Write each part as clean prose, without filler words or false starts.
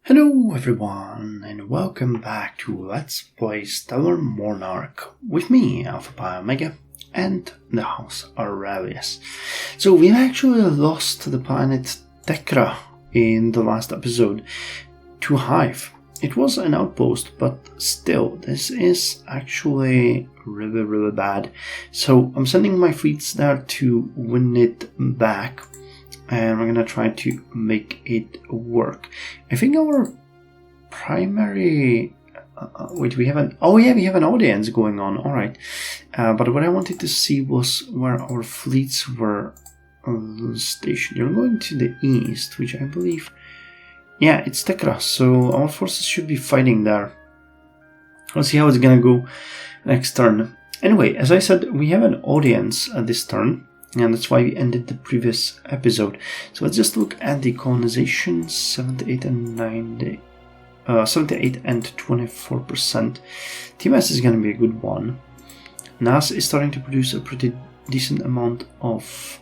Hello everyone and welcome back to Let's Play Stellar Monarch with me, Alpha Pi Omega, and the House Aurelius. So we've actually lost the planet Tekra in the last episode to Hive. It was an outpost, but still, this is actually really bad. So I'm sending my fleets there to win it back. And we're gonna try to make it work. I think our primary... wait, we have an... Oh yeah, we have an audience going on, alright. But what I wanted to see was where our fleets were stationed. You're going to the east, which I believe... Yeah, it's Tekra, so our forces should be fighting there. Let's see how it's gonna go next turn. Anyway, as I said, we have an audience this turn. And that's why we ended the previous episode. So let's just look at the colonization, 78 and 90, 78 and 24%. TMS is going to be a good one. NAS is starting to produce a pretty decent amount of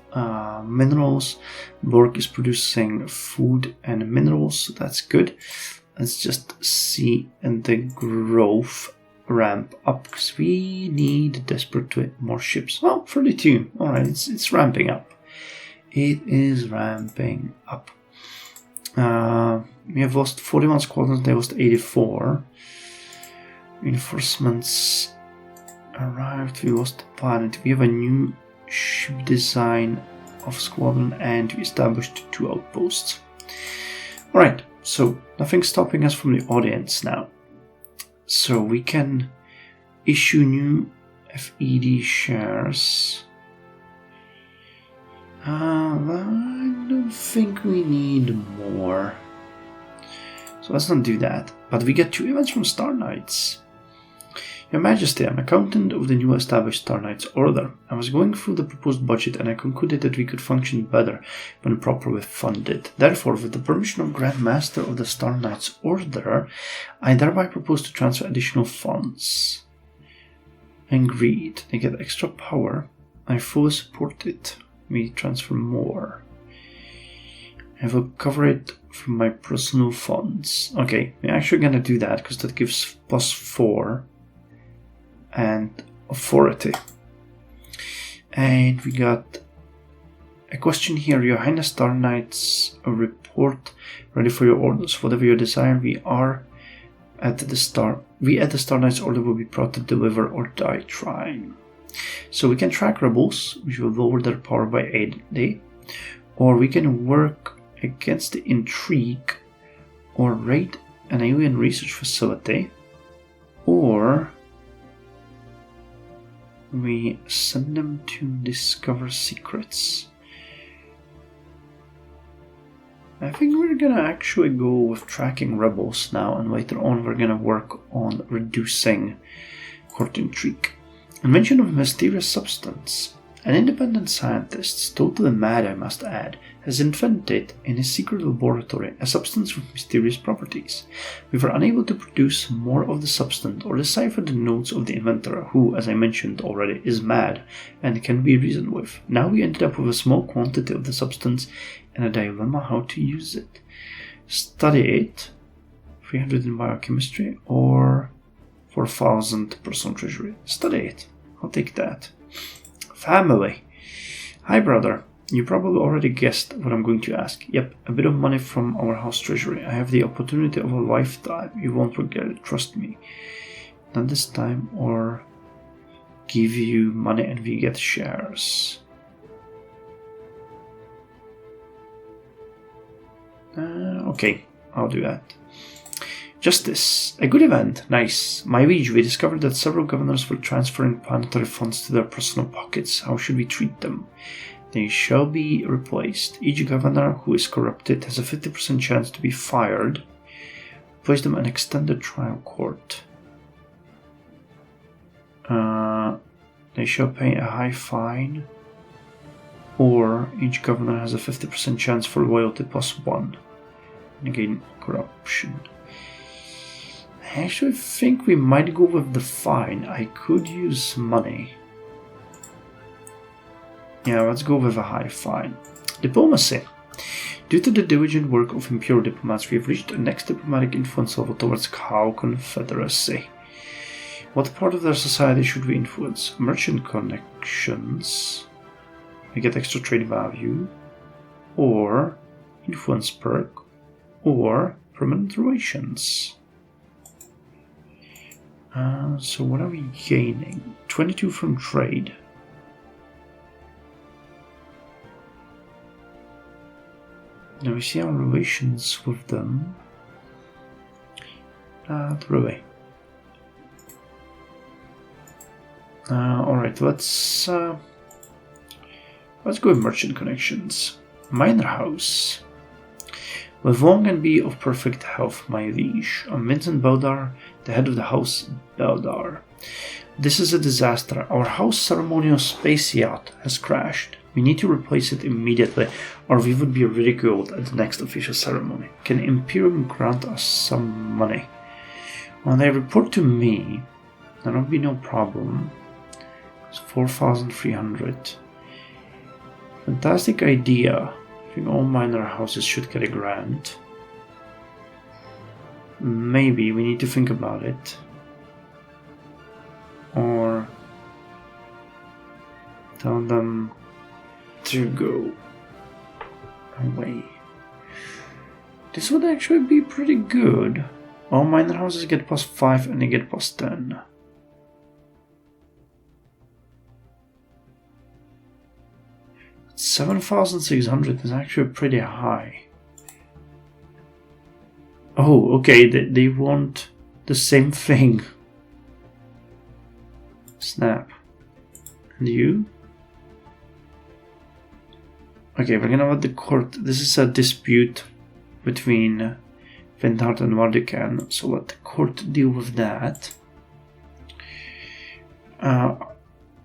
minerals. Borg is producing food and minerals, so that's good. Let's just see the growth ramp up, because we need desperately more ships. Well, 32. Alright, it's ramping up. It is ramping up. We have lost 41 squadrons, they lost 84. Reinforcements arrived, we lost the planet. We have a new ship design of squadron and we established 2 outposts. Alright, so nothing's stopping us from the audience now. So we can issue new FED shares. I don't think we need more. So let's not do that. But we get 2 events from Star Knights. Your Majesty, I'm accountant of the new established Star Knights Order. I was going through the proposed budget and I concluded that we could function better when properly funded. Therefore, with the permission of Grand Master of the Star Knights Order, I thereby propose to transfer additional funds. Agreed. They get extra power. I fully support it. We transfer more. I will cover it from my personal funds. Okay, we're actually gonna do that because that gives +4. And authority. And we got a question here. Your Highness Star Knights, a report ready for your orders. Whatever you desire, we at the Star Knights Order will be proud to deliver or die trying. So we can track rebels, which will lower their power by 80, or we can work against the intrigue, or raid an alien research facility, or we send them to discover secrets. I think we're gonna actually go with tracking rebels now, and later on we're gonna work on reducing court intrigue. Invention of a mysterious substance. An independent scientist, totally mad I must add, has invented in his secret laboratory a substance with mysterious properties. We were unable to produce more of the substance or decipher the notes of the inventor, who, as I mentioned already, is mad and can be reasoned with. Now we ended up with a small quantity of the substance and a dilemma how to use it. Study it, 300 in biochemistry, or 4,000 personal treasury. Study it. I'll take that. Family. Hi brother, you probably already guessed what I'm going to ask. Yep, a bit of money from our house treasury. I have the opportunity of a lifetime. You won't regret it, trust me. Not this time, or give you money and we get shares. Okay, I'll do that. Justice. A good event. Nice. My liege, we discovered that several governors were transferring planetary funds to their personal pockets. How should we treat them? They shall be replaced. Each governor who is corrupted has a 50% chance to be fired. Place them in extended trial court. They shall pay a high fine. Or each governor has a 50% chance for loyalty +1. And again, corruption. I actually think we might go with the fine. I could use money. Yeah, let's go with a high fine. Diplomacy. Due to the diligent work of imperial diplomats, we have reached the next diplomatic influence level towards Cow Confederacy. What part of their society should we influence? Merchant connections. We get extra trade value. Or influence perk. Or permanent relations. So what are we gaining? 22 from trade. Now we see our relations with them. Not really. Alright, let's go with merchant connections. Minor house. Live long and be of perfect health, my liege. I'm Vincent Beldar, the head of the House Beldar. This is a disaster. Our house ceremonial space yacht has crashed. We need to replace it immediately, or we would be ridiculed at the next official ceremony. Can Imperium grant us some money? When they report to me, that will be no problem. It's 4,300. Fantastic idea. I think all minor houses should get a grant. Maybe we need to think about it. Or tell them to go away. This would actually be pretty good. All minor houses get +5 and they get +10. $7,600 is actually pretty high. Oh, okay, they want the same thing. Snap. And you? Okay, we're gonna let the court. This is a dispute between Vindhart and Vardikan, so let the court deal with that.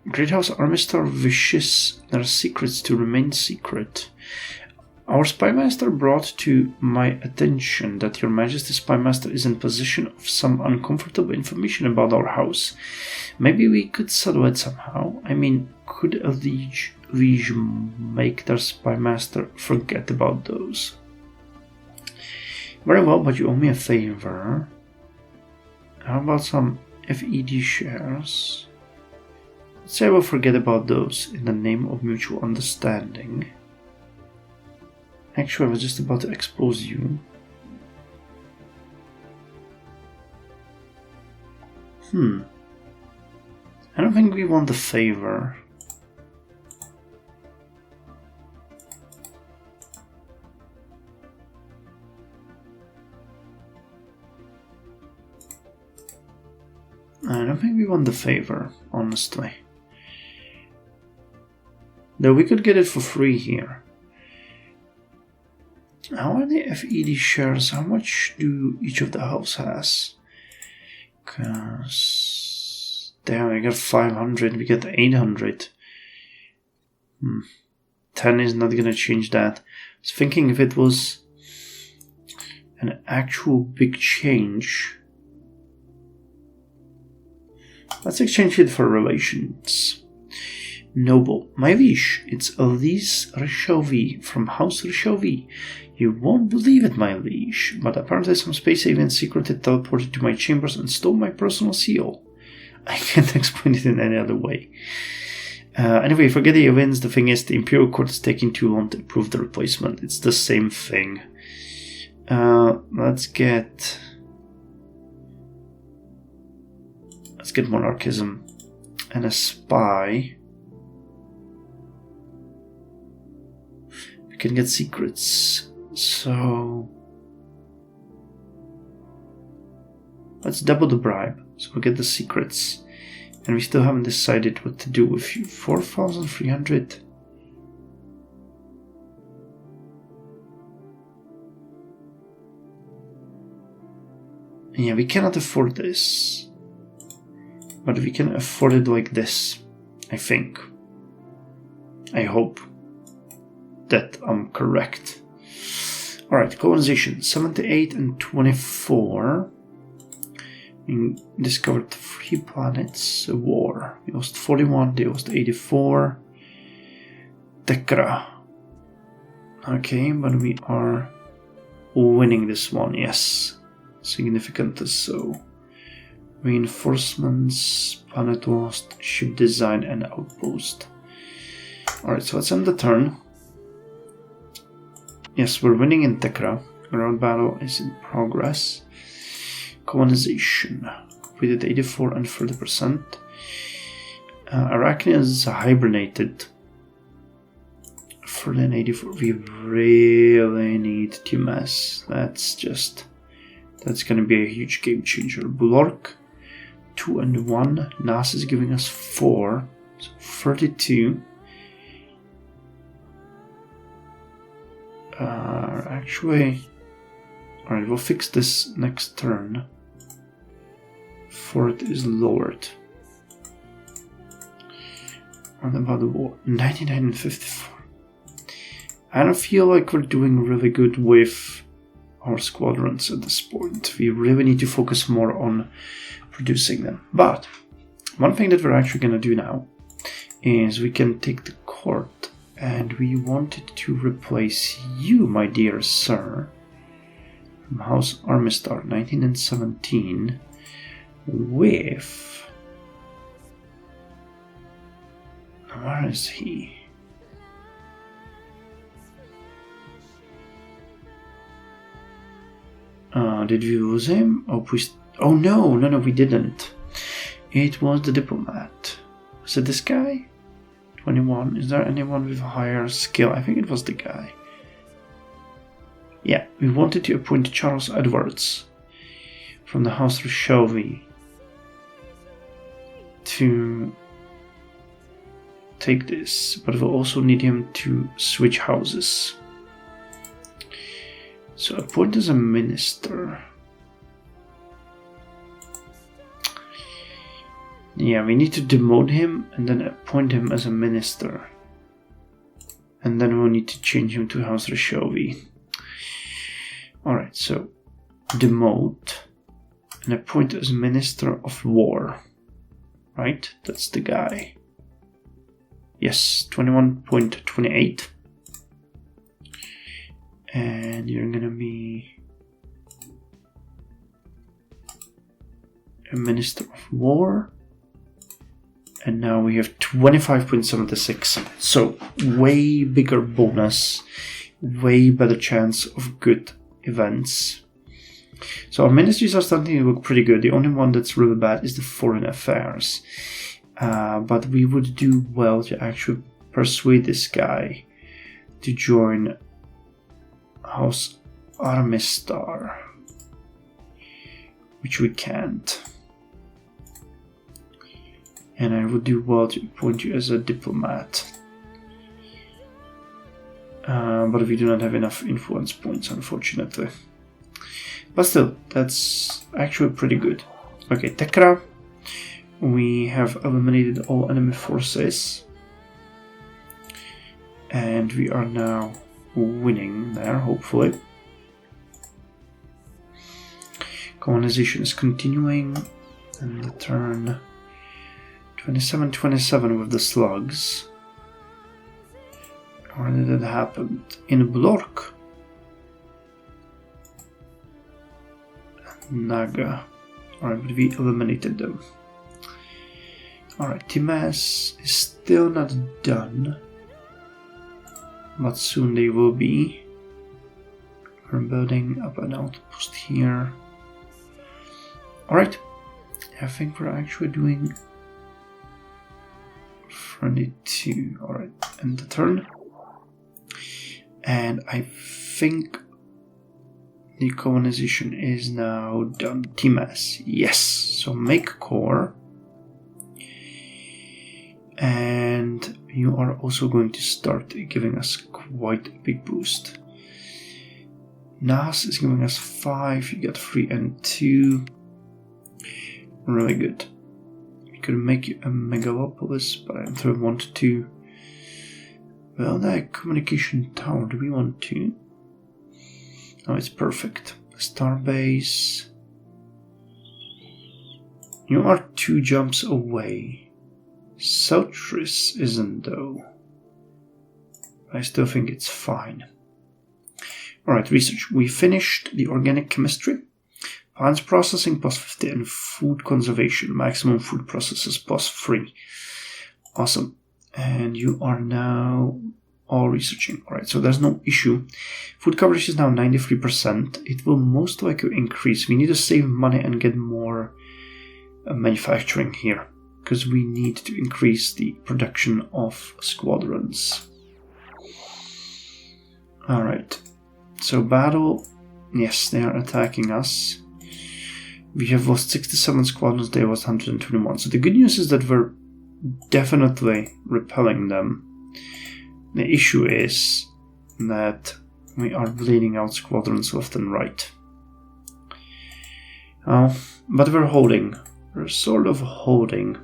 Great House Armistar wishes their secrets to remain secret. Our spymaster brought to my attention that your majesty's spymaster is in possession of some uncomfortable information about our house. Maybe we could settle it somehow. I mean, could a liege make their spymaster forget about those? Very well, but you owe me a favor. How about some FED shares? Let's say I will forget about those in the name of mutual understanding. Actually, I was just about to expose you. I don't think we want the favor. I don't think we want the favor, honestly. Though we could get it for free here. How are the FED shares? How much do each of the house has? Cause damn, we got 500, we got 800. 10 is not gonna change that. I was thinking if it was an actual big change. Let's exchange it for relations. Noble, my liege, it's Elise Rishelvi from House Rishelvi. You won't believe it, my liege, but apparently some space alien secretly teleported to my chambers and stole my personal seal. I can't explain it in any other way. Anyway, forget the aliens. The thing is, the Imperial Court is taking too long to approve the replacement. It's the same thing. Let's get monarchism and a spy. We can get secrets. So let's double the bribe. So we'll get the secrets. And we still haven't decided what to do with you. 4,300. Yeah, we cannot afford this. But we can afford it like this, I think. I hope that I'm correct. Alright, colonization 78 and 24. We discovered 3 planets. A war. We lost 41, they lost 84. Tekra. Okay, but we are winning this one, yes. Significantly so. Reinforcements, planet lost, ship design, and outpost. Alright, so let's end the turn. Yes, we're winning in Tekra. Ground battle is in progress. Colonization. Completed 84 and 30%. Arachne is hibernated. 30 and 84. We really need TMS. That's gonna be a huge game changer. Bulwark. 2 and 1. NASA is giving us 4. So 32. Actually, alright, we'll fix this next turn. Fort is lowered. What about the war? 99 and 54. I don't feel like we're doing really good with our squadrons at this point. We really need to focus more on producing them. But one thing that we're actually going to do now is we can take the court, and we wanted to replace you, my dear sir, from House Aurelius 19 and 17 with... Where is he? Did we lose him? Oh no, we didn't. It was the diplomat. Was it this guy? 21. Is there anyone with higher skill? I think it was the guy. Yeah, we wanted to appoint Charles Edwards from the House Aurelius to take this, but we'll also need him to switch houses. So appoint as a minister. Yeah, we need to demote him and then appoint him as a minister. And then we'll need to change him to House Aurelius. Alright, so demote and appoint as Minister of War. Right? That's the guy. Yes, 21.28. And you're gonna be a Minister of War. And now we have 25.76. So way bigger bonus, way better chance of good events. So our ministries are starting to look pretty good. The only one that's really bad is the foreign affairs. But we would do well to actually persuade this guy to join House Aurelius, which we can't. And I would do well to appoint you as a diplomat. But we do not have enough influence points, unfortunately. But still, that's actually pretty good. Okay, Tekra. We have eliminated all enemy forces. And we are now winning there, hopefully. Colonization is continuing. And the turn 27-27 with the slugs. Where did it happen? In Blork. Naga. Alright, but we eliminated them. Alright, Timas is still not done. But soon they will be. We're building up an outpost here. Alright. I think we're actually doing 32. Alright, end the turn. And I think the colonization is now done. Timas, yes. So make core. And you are also going to start giving us quite a big boost. Nas is giving us 5. You got 3 and 2. Really good. We could make you a megalopolis, but I don't want to. Well, that communication tower, do we want to? Oh, it's perfect. Starbase. You are 2 jumps away. Soutris isn't, though. I still think it's fine. Alright, research. We finished the organic chemistry. Plants processing +50 and food conservation. Maximum food processes +3. Awesome. And you are now all researching. Alright, so there's no issue. Food coverage is now 93%. It will most likely increase. We need to save money and get more manufacturing here, because we need to increase the production of squadrons. Alright, so battle. Yes, they are attacking us. We have lost 67 squadrons, they lost 121. So the good news is that we're definitely repelling them. The issue is that we are bleeding out squadrons left and right. But we're holding. We're sort of holding.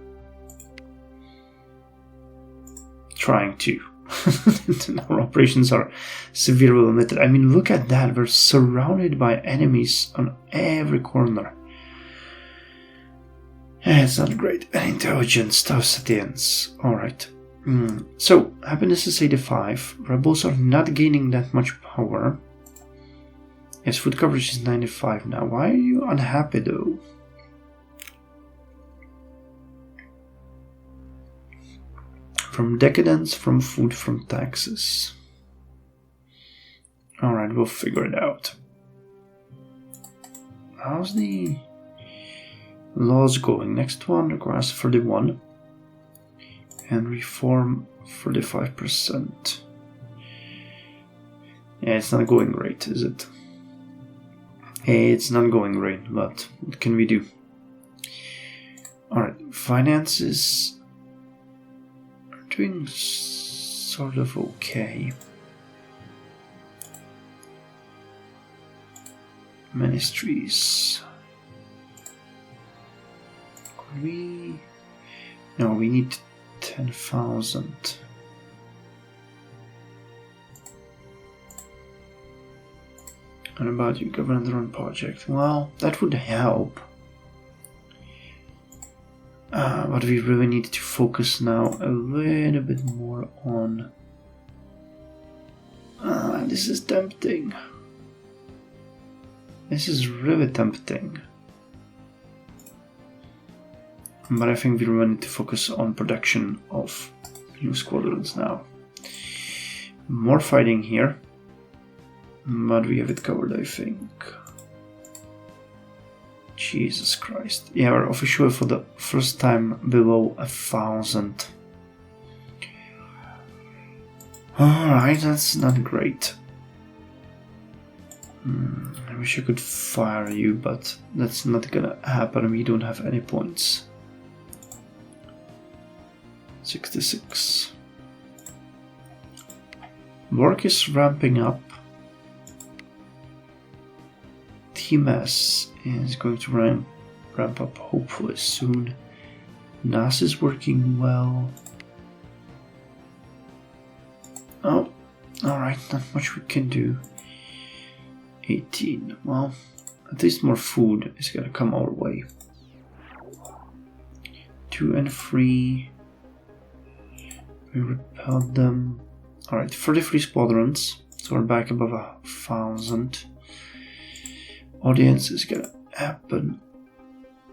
Trying to. Our operations are severely limited. I mean, look at that. We're surrounded by enemies on every corner. It's not great. Intelligence, tough citizens. Alright. So, happiness is 85. Rebels are not gaining that much power. Yes, food coverage is 95 now. Why are you unhappy though? From decadence, from food, from taxes. Alright, we'll figure it out. How's the laws going? Next one requires 31. And reform 45%. Yeah, it's not going great, is it? It's not going great, but what can we do? Alright, finances are doing sort of okay. Ministries. Could we... No, we need 10,000. What about you, government-run project? Well, that would help. But we really need to focus now a little bit more on... this is tempting. This is really tempting. But I think we really need to focus on production of new squadrons now. More fighting here. But we have it covered, I think. Jesus Christ. Yeah, we're officially for the first time below 1,000. Alright, that's not great. I wish I could fire you, but that's not gonna happen. We don't have any points. 66. Work is ramping up. TMS is going to ramp up hopefully soon. NAS is working well. Oh, alright, not much we can do. 18. Well, at least more food is gonna come our way. 2 and 3. We repelled them. Alright, 33 squadrons. So we're back above 1,000. Audience is gonna happen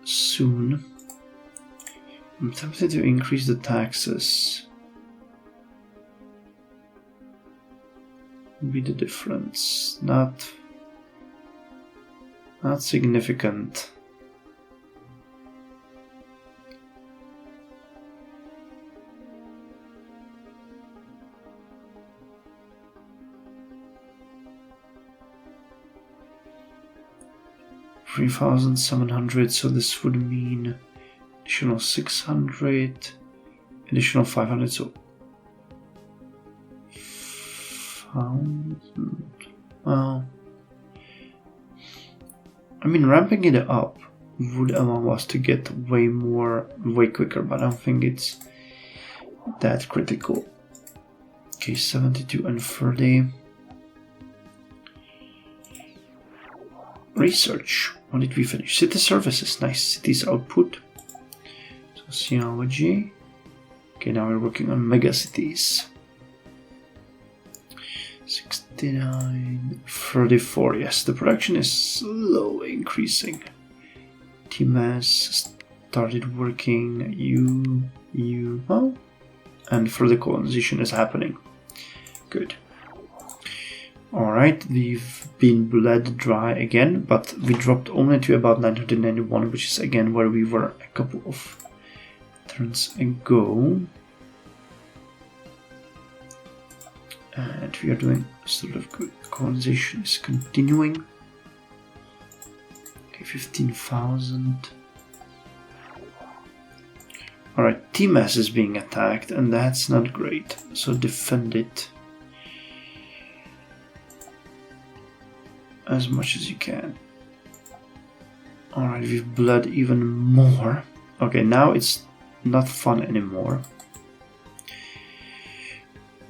soon. I'm tempted to increase the taxes. Be the difference. Not significant. $3,700, so this would mean additional 600, additional 500, so 1,000. Well, I mean, ramping it up would allow us to get way quicker, but I don't think it's that critical. Okay, 72 and 30. Research. What did we finish? City services. Nice. Cities output. Sociology. Okay, now we're working on mega cities. 60. 59, 34. Yes, the production is slowly increasing. TMS started working. Oh, and further colonization is happening. Good. Alright, we've been bled dry again, but we dropped only to about 991, which is again where we were a couple of turns ago. And we are doing sort of good. Colonization is continuing. Okay, 15,000. Alright, TMS is being attacked, and that's not great, so defend it as much as you can. Alright, we've bled even more. Okay, now it's not fun anymore.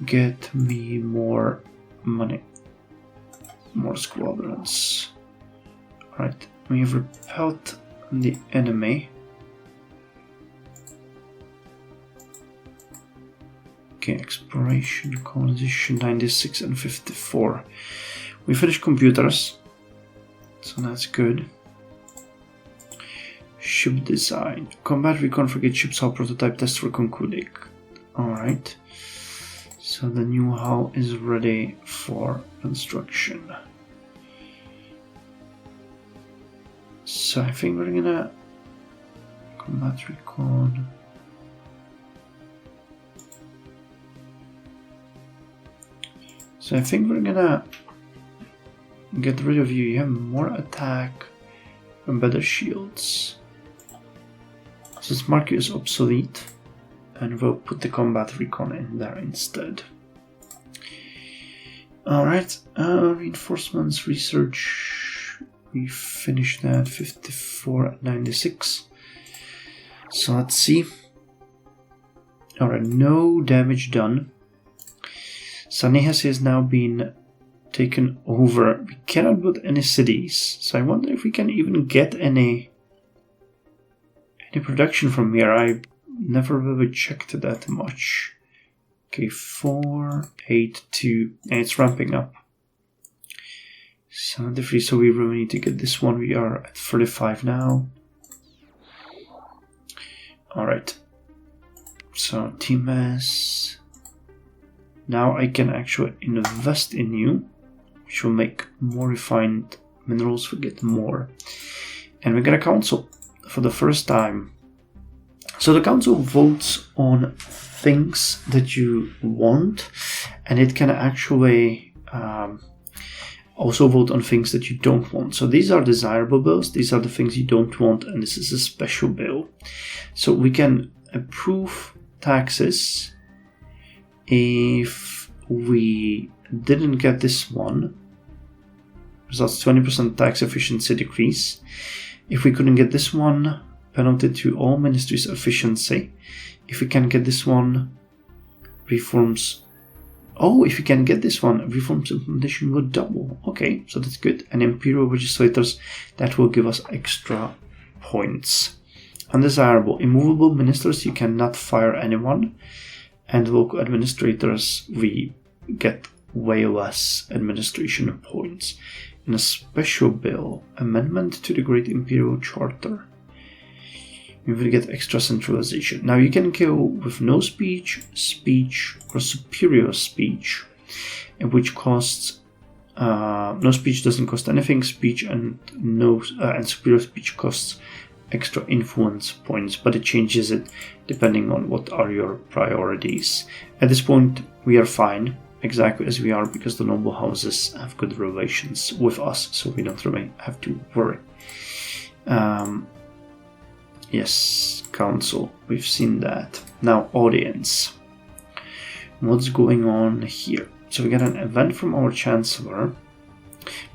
Get me more money. More squadrons. Alright, we have repelled the enemy. Okay, exploration, colonization, 96 and 54. We finished computers, so that's good. Ship design. Combat reconfigure ships hull prototype test for concluding. Alright. So the new hull is ready for construction. So I think we're gonna combat recon. So I think we're gonna get rid of you. You have more attack and better shields. So this marker is obsolete, and we'll put the combat recon in there instead. Alright, reinforcements, research. We finished that 54 at 96. So let's see. Alright, no damage done. Sanehas has now been taken over. We cannot build any cities, so I wonder if we can even get any production from here. I never really checked that much. Okay, 4, 8, 2, and it's ramping up. 73, so we really need to get this one. We are at 35 now. Alright, so TMS. Now I can actually invest in you, which will make more refined minerals. We get more. And we get a council for the first time. So the council votes on things that you want, and it can actually also vote on things that you don't want. So these are desirable bills, these are the things you don't want, and this is a special bill. So we can approve taxes if we didn't get this one. Results 20% tax efficiency decrease. If we couldn't get this one, penalty to all ministries' efficiency. If we can get this one, reforms. Oh, if we can get this one, reforms implementation will double. Okay, so that's good. And imperial legislators, that will give us extra points. Undesirable. Immovable ministers, you cannot fire anyone. And local administrators, we get way less administration points. In a special bill, amendment to the Great Imperial Charter, we will get extra centralization. Now you can kill with no speech, speech, or superior speech, which costs no speech doesn't cost anything. Speech and and superior speech costs extra influence points, but it changes it depending on what are your priorities. At this point, we are fine, exactly as we are, because the noble houses have good relations with us, so we don't really have to worry. Yes, council, we've seen that. Now, audience. What's going on here? So we got an event from our chancellor.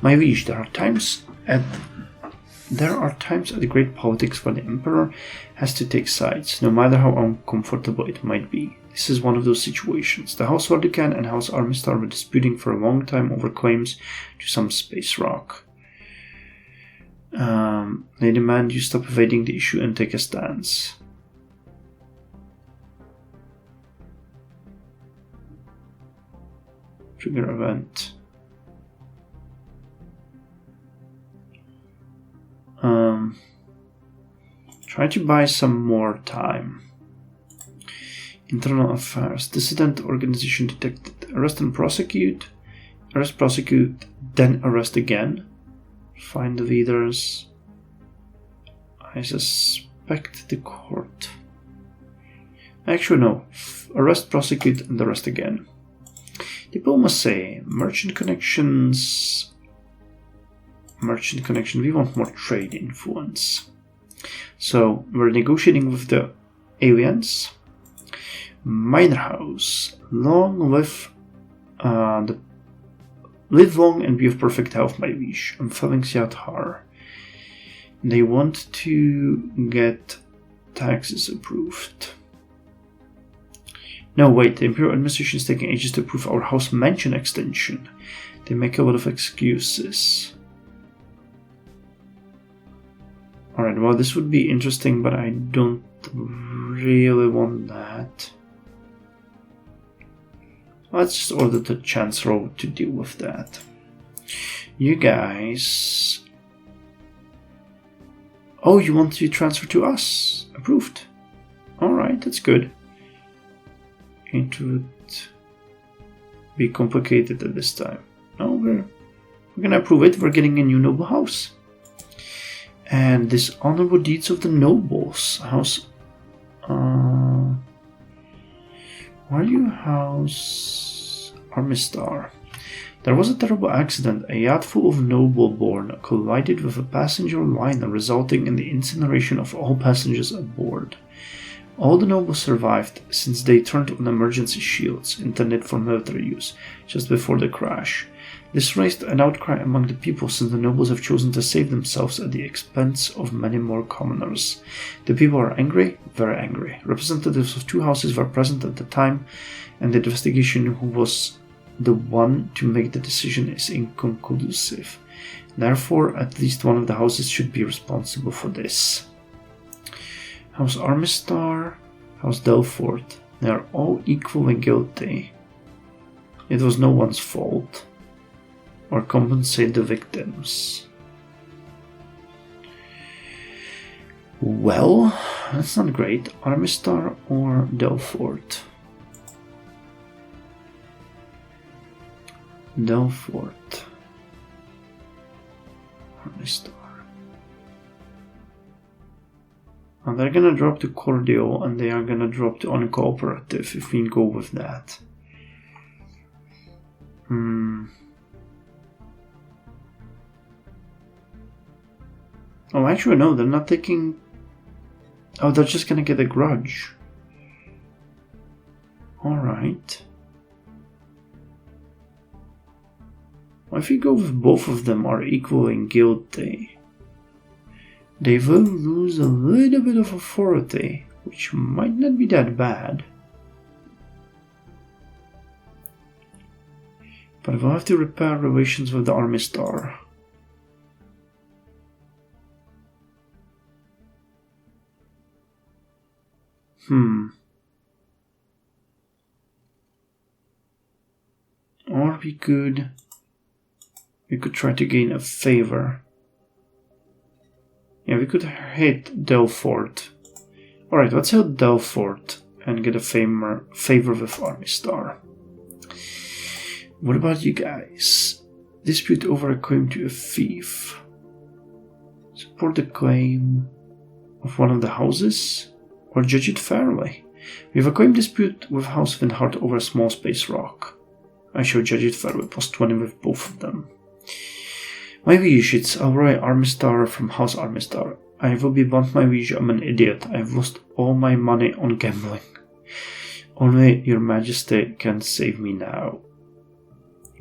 My liege, there are times at the great politics where the emperor has to take sides, no matter how uncomfortable it might be. This is one of those situations. The House Aurelius and House Armistar were disputing for a long time over claims to some space rock. They demand you stop evading the issue and take a stance. Trigger event. Try to buy some more time. Internal affairs. Dissident organization detected. Arrest and prosecute. Arrest, prosecute, then arrest again. Find the leaders. I suspect the court. Actually, no. Arrest, prosecute, and arrest again. Diplomacy. Merchant connections. Merchant connection. We want more trade influence. So, we're negotiating with the aliens. Minor house. Long live live long and be of perfect health, my liege. I'm felling Siathar. They want to get taxes approved. No, wait, the Imperial administration is taking ages to approve our house mansion extension. They make a lot of excuses. Alright, well, this would be interesting, but I don't really want that. Let's just order the Chancellor to deal with that. You guys... Oh, you want to transfer to us? Approved. Alright, that's good. It would be complicated at this time. No, we're gonna approve it. We're getting a new noble house. And this honorable deeds of the nobles. House... Where are you, House Armistar? There was a terrible accident. A yacht full of noble-born collided with a passenger liner, resulting in the incineration of all passengers aboard. All the nobles survived, since they turned on emergency shields intended for military use just before the crash. This raised an outcry among the people, since the nobles have chosen to save themselves at the expense of many more commoners. The people are angry, very angry. Representatives of two houses were present at the time, and the investigation who was the one to make the decision is inconclusive. Therefore, at least one of the houses should be responsible for this. House Armistar, House Delfort, they are all equally guilty. It was no one's fault. Or compensate the victims. Well, that's not great. Armistar or Delfort? Delfort. Armistar. And they're gonna drop to cordial and they are gonna drop to uncooperative if we go with that. Oh, actually, no, they're not taking... Oh, they're just gonna get a grudge. Alright. Well, if we go with both of them are equally guilty, they will lose a little bit of authority, which might not be that bad. But we'll have to repair relations with the Armistar. Or we could try to gain a favor. Yeah, we could hit Delfort. Alright, let's hit Delfort and get a favor with Armistar. What about you guys? Dispute over a claim to a fief. Support the claim of one of the houses? Or judge it fairly. We have a claim dispute with House Vinhart over a small space rock. I shall judge it fairly, +20 with both of them. My liege, it's Elroy Armistar from House Armistar. I will be blunt, my liege, I'm an idiot. I have lost all my money on gambling. Only your majesty can save me now.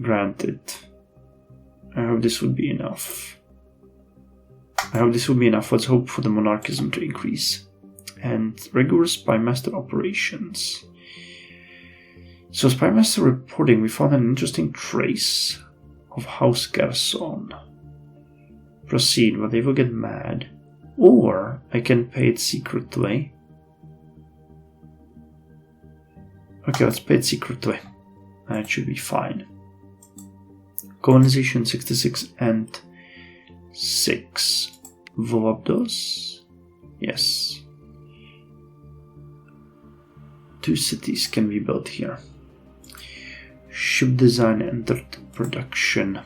Granted. I hope this would be enough. Let's hope for the monarchism to increase. And regular spymaster operations. So spymaster reporting, we found an interesting trace of House Gerson. Proceed, but they will get mad. Or I can pay it secretly. Okay, let's pay it secretly. That should be fine. Colonization 66 and 6. Volapdos? Yes. 2 cities can be built here. Ship design entered production.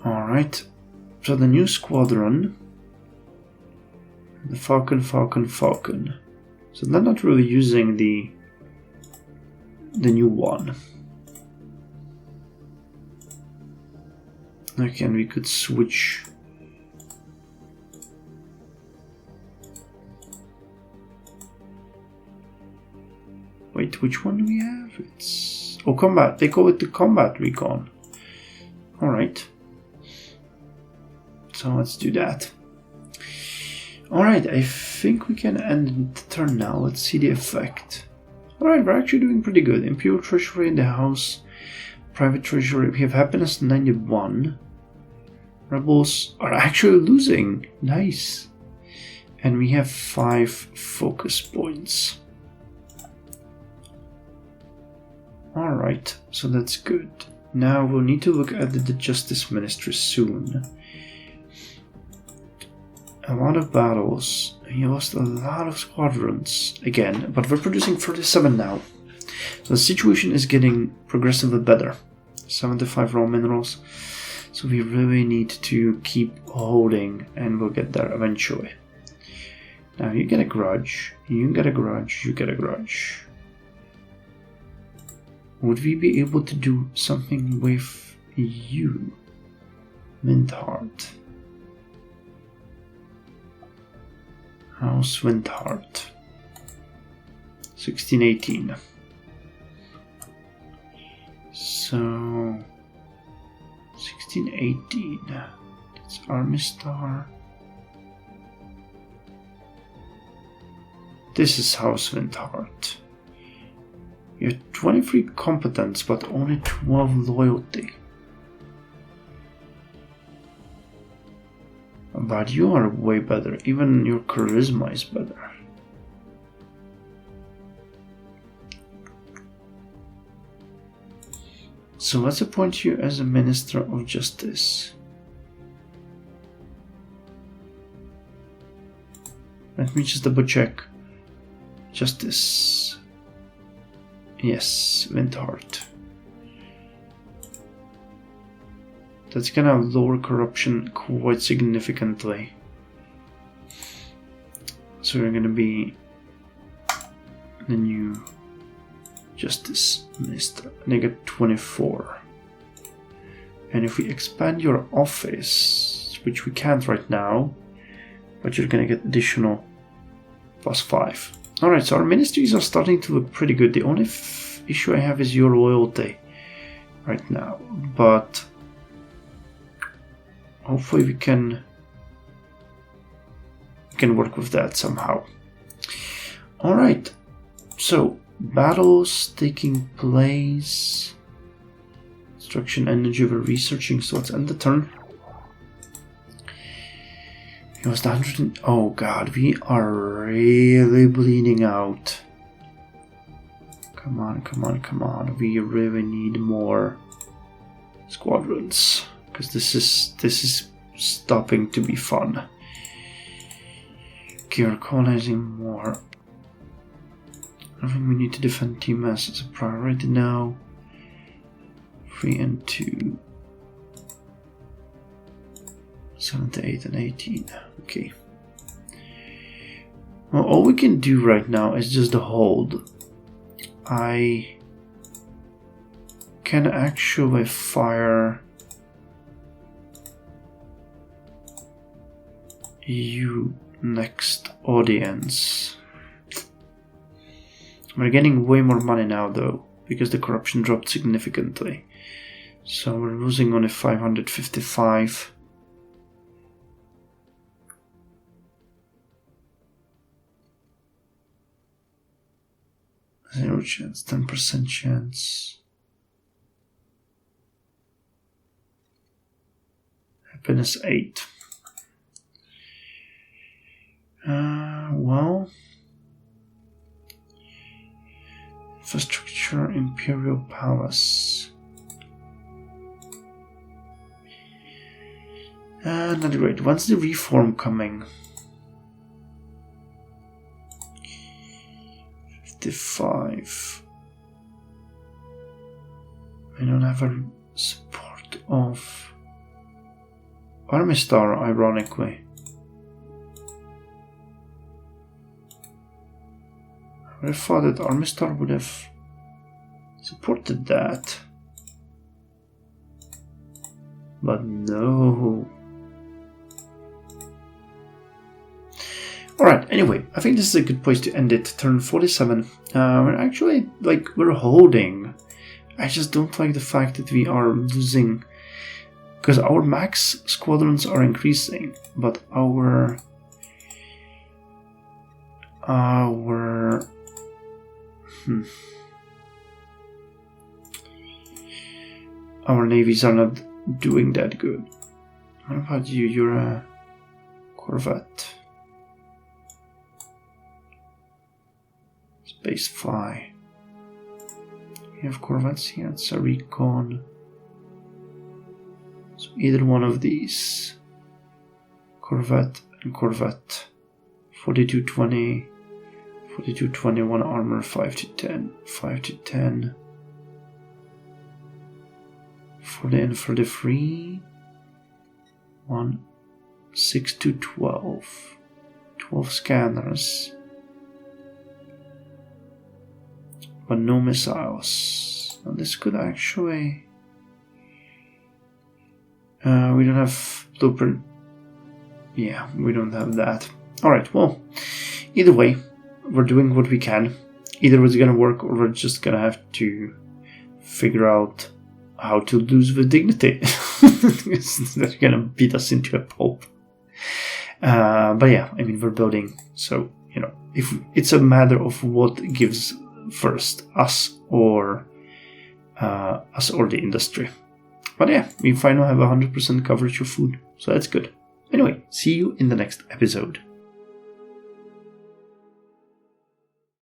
Alright, so the new squadron, the Falcon. So they're not really using the new one. Okay, and we could switch. Wait, which one do we have? It's combat. They call it the combat recon. Alright. So let's do that. Alright, I think we can end the turn now. Let's see the effect. Alright, we're actually doing pretty good. Imperial Treasury in the house. Private Treasury. We have happiness 91. Rebels are actually losing. Nice. And we have 5 focus points. Alright, so that's good. Now we'll need to look at the Justice Ministry soon. A lot of battles. He lost a lot of squadrons again, but we're producing 37 now. So the situation is getting progressively better. 75 raw minerals. So we really need to keep holding, and we'll get there eventually. Now you get a grudge, you get a grudge, you get a grudge. Would we be able to do something with you? Windheart. House Windheart. 1618. So 1618. That's Army Star. This is House Windheart. You have 23 competence, but only 12 loyalty. But you are way better. Even your charisma is better. So let's appoint you as a Minister of Justice. Let me just double check. Justice. Yes, Windheart. That's gonna lower corruption quite significantly. So you're gonna be the new Justice Minister. And you get 24. And if we expand your office, which we can't right now, but you're gonna get additional +5. Alright, so our ministries are starting to look pretty good. The only issue I have is your loyalty right now, but hopefully we can work with that somehow. Alright, so battles taking place. Construction energy we're researching, so let's end the turn. It was the 100. Oh god, we are really bleeding out. Come on, come on, come on. We really need more squadrons, because this is stopping to be fun. Okay, we're colonizing more. I think we need to defend Team S as a priority now. 3 and 2. 7 to 8 and 18. Okay. Well, all we can do right now is just hold. I can actually fire you next audience. We're getting way more money now though, because the corruption dropped significantly. So we're losing only 555. 0 chance, 10% chance. Happiness 8. Well, infrastructure, imperial palace. Not great. When's the reform coming? 55. I don't have a support of Army Star, ironically. I would have thought that Army Star would have supported that. But no. Alright, anyway, I think this is a good place to end it. Turn 47. We're actually, we're holding. I just don't like the fact that we are losing. Because our max squadrons are increasing, but our navies are not doing that good. What about you? You're a corvette. Space fly. We have corvettes here. It's a recon. So either one of these. Corvette and corvette. 4220. 4221 armor. 5 to 10. 5 to 10. For the free. 1. 6 to 12. 12 scanners. But no missiles. Now this could actually... we don't have blueprint. Yeah, we don't have that. Alright, well, either way, we're doing what we can. Either it's gonna work or we're just gonna have to figure out how to lose with dignity. They're gonna beat us into a pulp. But yeah, I mean, we're building, so, you know, if it's a matter of what gives first, us or the industry. But yeah, we finally have 100% coverage of food, so that's good. Anyway, see you in the next episode.